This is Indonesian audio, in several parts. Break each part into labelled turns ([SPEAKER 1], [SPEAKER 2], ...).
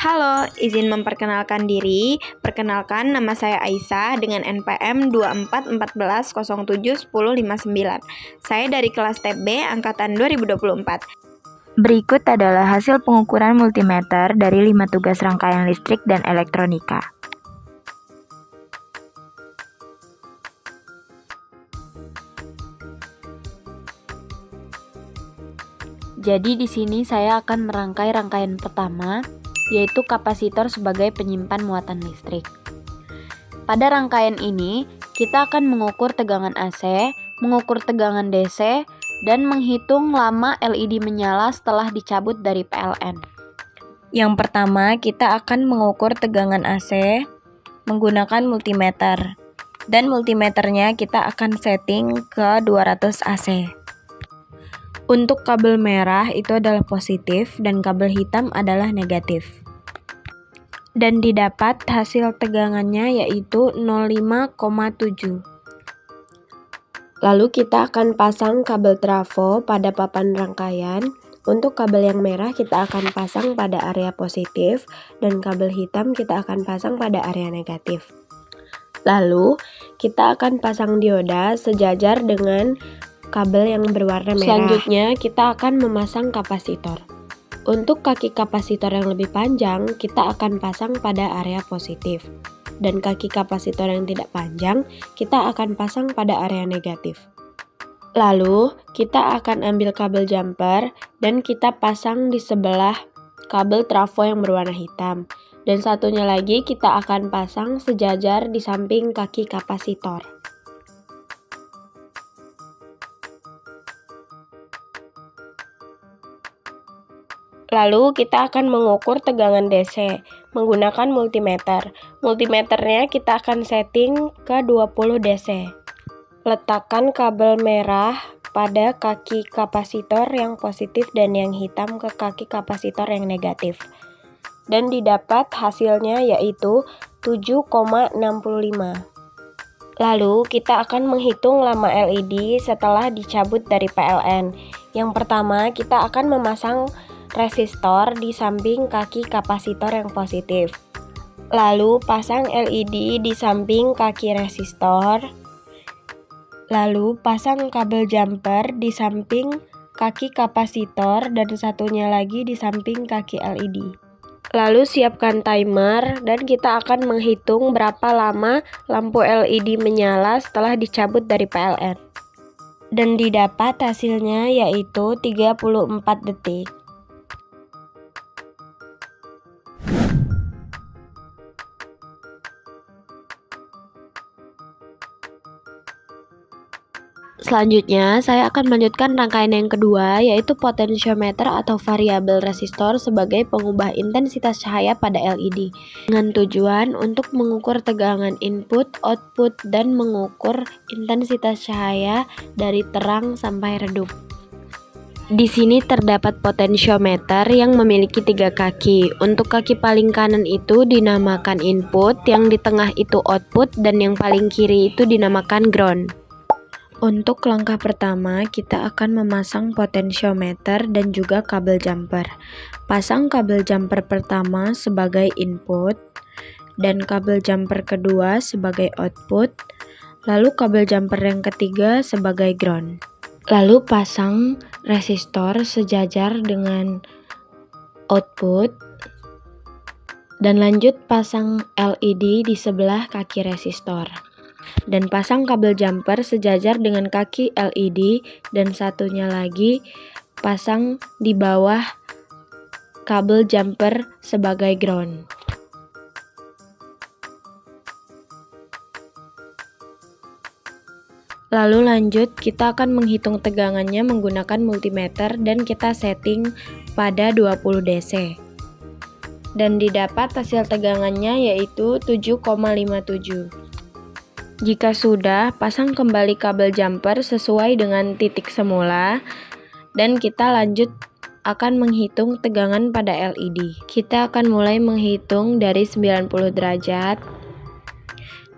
[SPEAKER 1] Halo, izin memperkenalkan diri. Perkenalkan, nama saya Aisyah dengan NPM 2414071059. Saya dari kelas TB angkatan 2024. Berikut adalah hasil pengukuran multimeter dari 5 tugas rangkaian listrik dan elektronika. Jadi di sini saya akan merangkai rangkaian pertama, yaitu kapasitor sebagai penyimpan muatan listrik. Pada rangkaian ini, kita akan mengukur tegangan AC, mengukur tegangan DC, dan menghitung lama LED menyala setelah dicabut dari PLN. Yang pertama, kita akan mengukur tegangan AC menggunakan multimeter. Dan multimeternya kita akan setting ke 200 AC. Untuk kabel merah itu adalah positif dan kabel hitam adalah negatif. Dan didapat hasil tegangannya yaitu 05,7. Lalu kita akan pasang kabel trafo pada papan rangkaian. Untuk kabel yang merah kita akan pasang pada area positif dan kabel hitam kita akan pasang pada area negatif. Lalu kita akan pasang dioda sejajar dengan kabel yang berwarna merah. Selanjutnya kita akan memasang kapasitor. Untuk kaki kapasitor yang lebih panjang, kita akan pasang pada area positif. Dan kaki kapasitor yang tidak panjang, kita akan pasang pada area negatif. Lalu, kita akan ambil kabel jumper dan kita pasang di sebelah kabel trafo yang berwarna hitam. Dan satunya lagi kita akan pasang sejajar di samping kaki kapasitor. Lalu kita akan mengukur tegangan DC menggunakan multimeter. Multimeternya kita akan setting ke 20 DC. Letakkan kabel merah pada kaki kapasitor yang positif dan yang hitam ke kaki kapasitor yang negatif. Dan didapat hasilnya yaitu 7,65. Lalu kita akan menghitung lama LED setelah dicabut dari PLN. Yang pertama kita akan memasang resistor di samping kaki kapasitor yang positif. Lalu pasang LED di samping kaki resistor. Lalu pasang kabel jumper di samping kaki kapasitor dan satunya lagi di samping kaki LED. Lalu siapkan timer dan kita akan menghitung berapa lama lampu LED menyala setelah dicabut dari PLN. Dan didapat hasilnya yaitu 34 detik. Selanjutnya, saya akan melanjutkan rangkaian yang kedua, yaitu potentiometer atau variabel resistor sebagai pengubah intensitas cahaya pada LED, dengan tujuan untuk mengukur tegangan input, output, dan mengukur intensitas cahaya dari terang sampai redup. Di sini terdapat potentiometer yang memiliki 3 kaki. Untuk kaki paling kanan itu dinamakan input, yang di tengah itu output, dan yang paling kiri itu dinamakan ground. Untuk langkah pertama, kita akan memasang potentiometer dan juga kabel jumper. Pasang kabel jumper pertama sebagai input dan kabel jumper kedua sebagai output, lalu kabel jumper yang ketiga sebagai ground. Lalu pasang resistor sejajar dengan output dan lanjut pasang LED di sebelah kaki resistor. Dan pasang kabel jumper sejajar dengan kaki LED dan satunya lagi pasang di bawah kabel jumper sebagai ground. Lalu lanjut, kita akan menghitung tegangannya menggunakan multimeter dan kita setting pada 20 DC. Dan didapat hasil tegangannya yaitu 7,57. Jika sudah, pasang kembali kabel jumper sesuai dengan titik semula dan kita lanjut akan menghitung tegangan pada LED. Kita akan mulai menghitung dari 90 derajat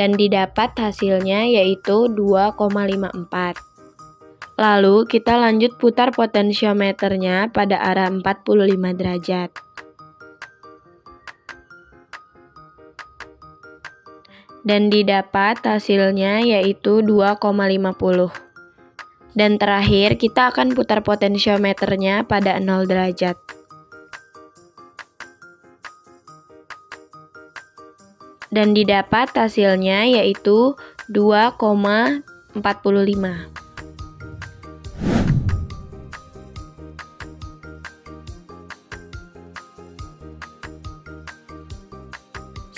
[SPEAKER 1] dan didapat hasilnya yaitu 2,54. Lalu kita lanjut putar potentiometernya pada arah 45 derajat. Dan didapat hasilnya yaitu 2,50. Dan terakhir kita akan putar potensiometernya pada 0 derajat. Dan didapat hasilnya yaitu 2,45.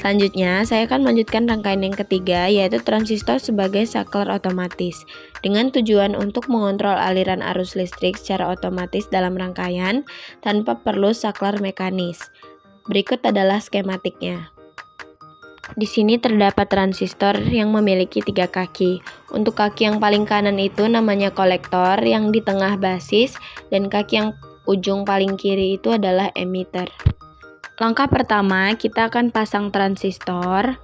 [SPEAKER 1] Selanjutnya, saya akan melanjutkan rangkaian yang ketiga, yaitu transistor sebagai saklar otomatis, dengan tujuan untuk mengontrol aliran arus listrik secara otomatis dalam rangkaian tanpa perlu saklar mekanis. Berikut adalah skematiknya. Di sini terdapat transistor yang memiliki 3 kaki. Untuk kaki yang paling kanan itu namanya kolektor, yang di tengah basis, dan kaki yang ujung paling kiri itu adalah emitter. Langkah pertama, kita akan pasang transistor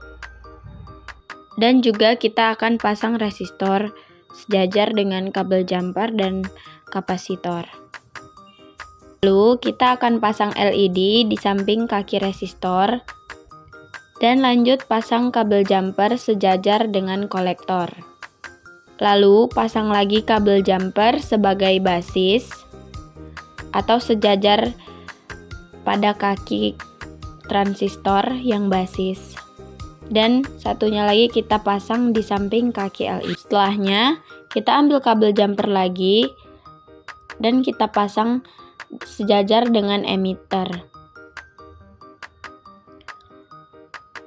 [SPEAKER 1] dan juga kita akan pasang resistor sejajar dengan kabel jumper dan kapasitor. Lalu kita akan pasang LED di samping kaki resistor dan lanjut pasang kabel jumper sejajar dengan kolektor. Lalu pasang lagi kabel jumper sebagai basis atau sejajar pada kaki transistor yang basis, dan satunya lagi kita pasang di samping kaki LED. Setelahnya kita ambil kabel jumper lagi dan kita pasang sejajar dengan emitter.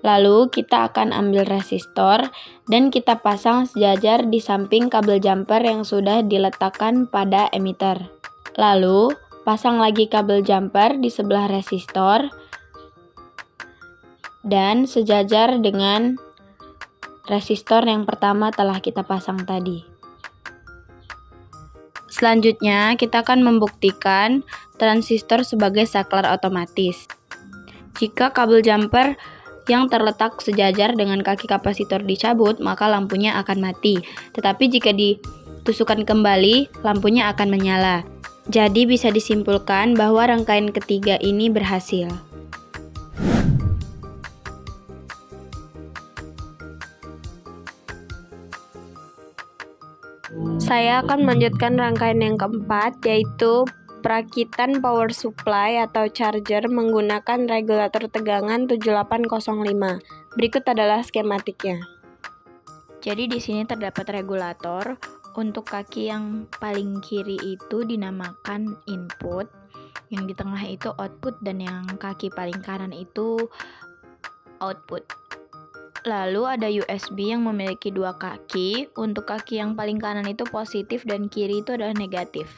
[SPEAKER 1] Lalu kita akan ambil resistor dan kita pasang sejajar di samping kabel jumper yang sudah diletakkan pada emitter. Lalu pasang lagi kabel jumper di sebelah resistor dan sejajar dengan resistor yang pertama telah kita pasang tadi. Selanjutnya, kita akan membuktikan transistor sebagai saklar otomatis. Jika kabel jumper yang terletak sejajar dengan kaki kapasitor dicabut, maka lampunya akan mati. Tetapi jika ditusukkan kembali, lampunya akan menyala. Jadi bisa disimpulkan bahwa rangkaian ketiga ini berhasil. Saya akan melanjutkan rangkaian yang keempat, yaitu perakitan power supply atau charger menggunakan regulator tegangan 7805. Berikut adalah skematiknya. Jadi di sini terdapat regulator. Untuk kaki yang paling kiri itu dinamakan input, yang di tengah itu output, dan yang kaki paling kanan itu output. Lalu ada USB yang memiliki 2 kaki. Untuk kaki yang paling kanan itu positif dan kiri itu adalah negatif.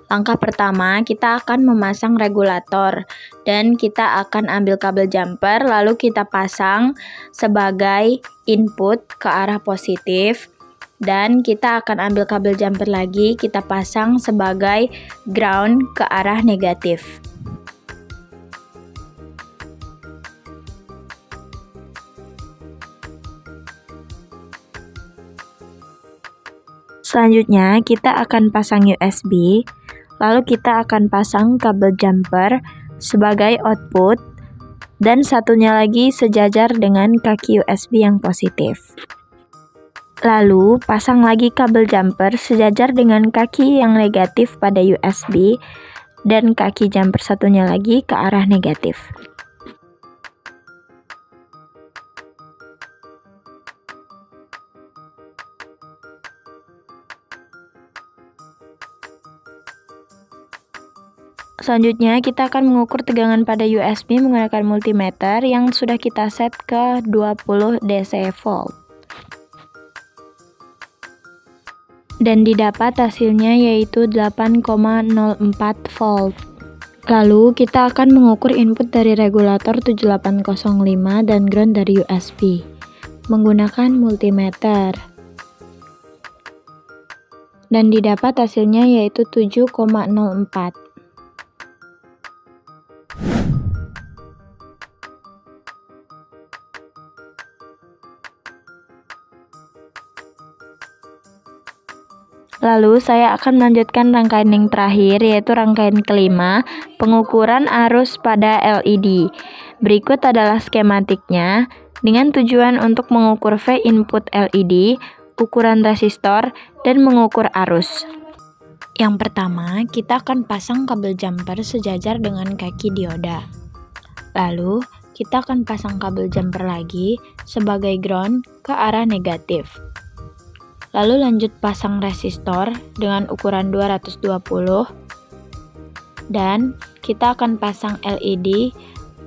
[SPEAKER 1] Langkah pertama, kita akan memasang regulator dan kita akan ambil kabel jumper lalu kita pasang sebagai input ke arah positif, dan kita akan ambil kabel jumper lagi kita pasang sebagai ground ke arah negatif. Selanjutnya kita akan pasang USB, lalu kita akan pasang kabel jumper sebagai output dan satunya lagi sejajar dengan kaki USB yang positif. Lalu pasang lagi kabel jumper sejajar dengan kaki yang negatif pada USB dan kaki jumper satunya lagi ke arah negatif. Selanjutnya kita akan mengukur tegangan pada USB menggunakan multimeter yang sudah kita set ke 20 DC volt. Dan didapat hasilnya yaitu 8,04 volt. Lalu kita akan mengukur input dari regulator 7805 dan ground dari USB menggunakan multimeter. Dan didapat hasilnya yaitu 7,04. Lalu saya akan melanjutkan rangkaian yang terakhir, yaitu rangkaian kelima, pengukuran arus pada LED. Berikut adalah skematiknya. dengan tujuan untuk mengukur V input LED, ukuran resistor, dan mengukur arus. Yang pertama, kita akan pasang kabel jumper sejajar dengan kaki dioda. Lalu, kita akan pasang kabel jumper lagi sebagai ground ke arah negatif. Lalu lanjut pasang resistor dengan ukuran 220 dan kita akan pasang LED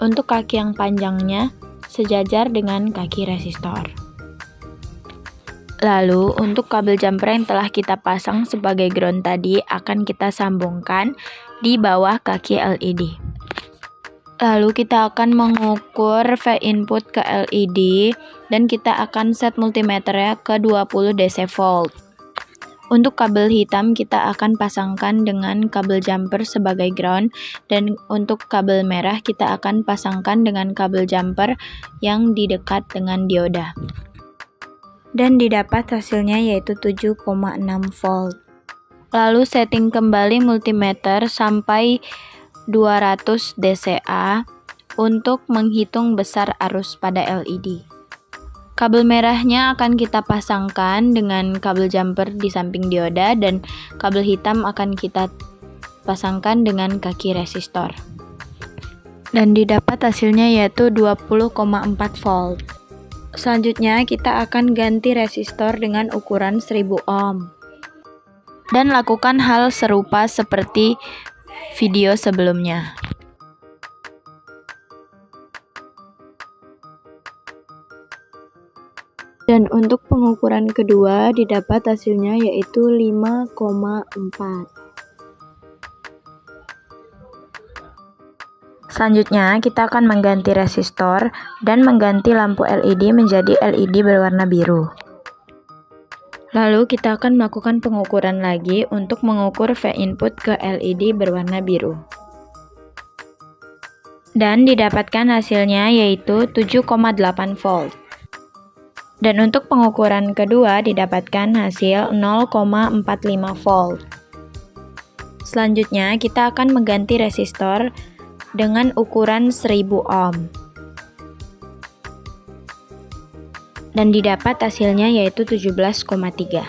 [SPEAKER 1] untuk kaki yang panjangnya sejajar dengan kaki resistor. Lalu untuk kabel jumper yang telah kita pasang sebagai ground tadi akan kita sambungkan di bawah kaki LED. Lalu kita akan mengukur V input ke LED dan kita akan set multimeternya ke 20 DC volt. Untuk kabel hitam kita akan pasangkan dengan kabel jumper sebagai ground dan untuk kabel merah kita akan pasangkan dengan kabel jumper yang di dekat dengan dioda. Dan didapat hasilnya yaitu 7,6 volt. Lalu setting kembali multimeter sampai 200 dca untuk menghitung besar arus pada LED. Kabel merahnya akan kita pasangkan dengan kabel jumper di samping dioda dan kabel hitam akan kita pasangkan dengan kaki resistor. Dan didapat hasilnya yaitu 20,4 volt. Selanjutnya kita akan ganti resistor dengan ukuran 1000 ohm. Dan lakukan hal serupa seperti video sebelumnya. Dan untuk pengukuran kedua didapat hasilnya yaitu 5,4. Selanjutnya kita akan mengganti resistor dan mengganti lampu LED menjadi LED berwarna biru. Lalu kita akan melakukan pengukuran lagi untuk mengukur V input ke LED berwarna biru. Dan didapatkan hasilnya yaitu 7,8 volt. Dan untuk pengukuran kedua didapatkan hasil 0,45 volt. Selanjutnya kita akan mengganti resistor dengan ukuran 1000 ohm. Dan didapat hasilnya yaitu 17,3.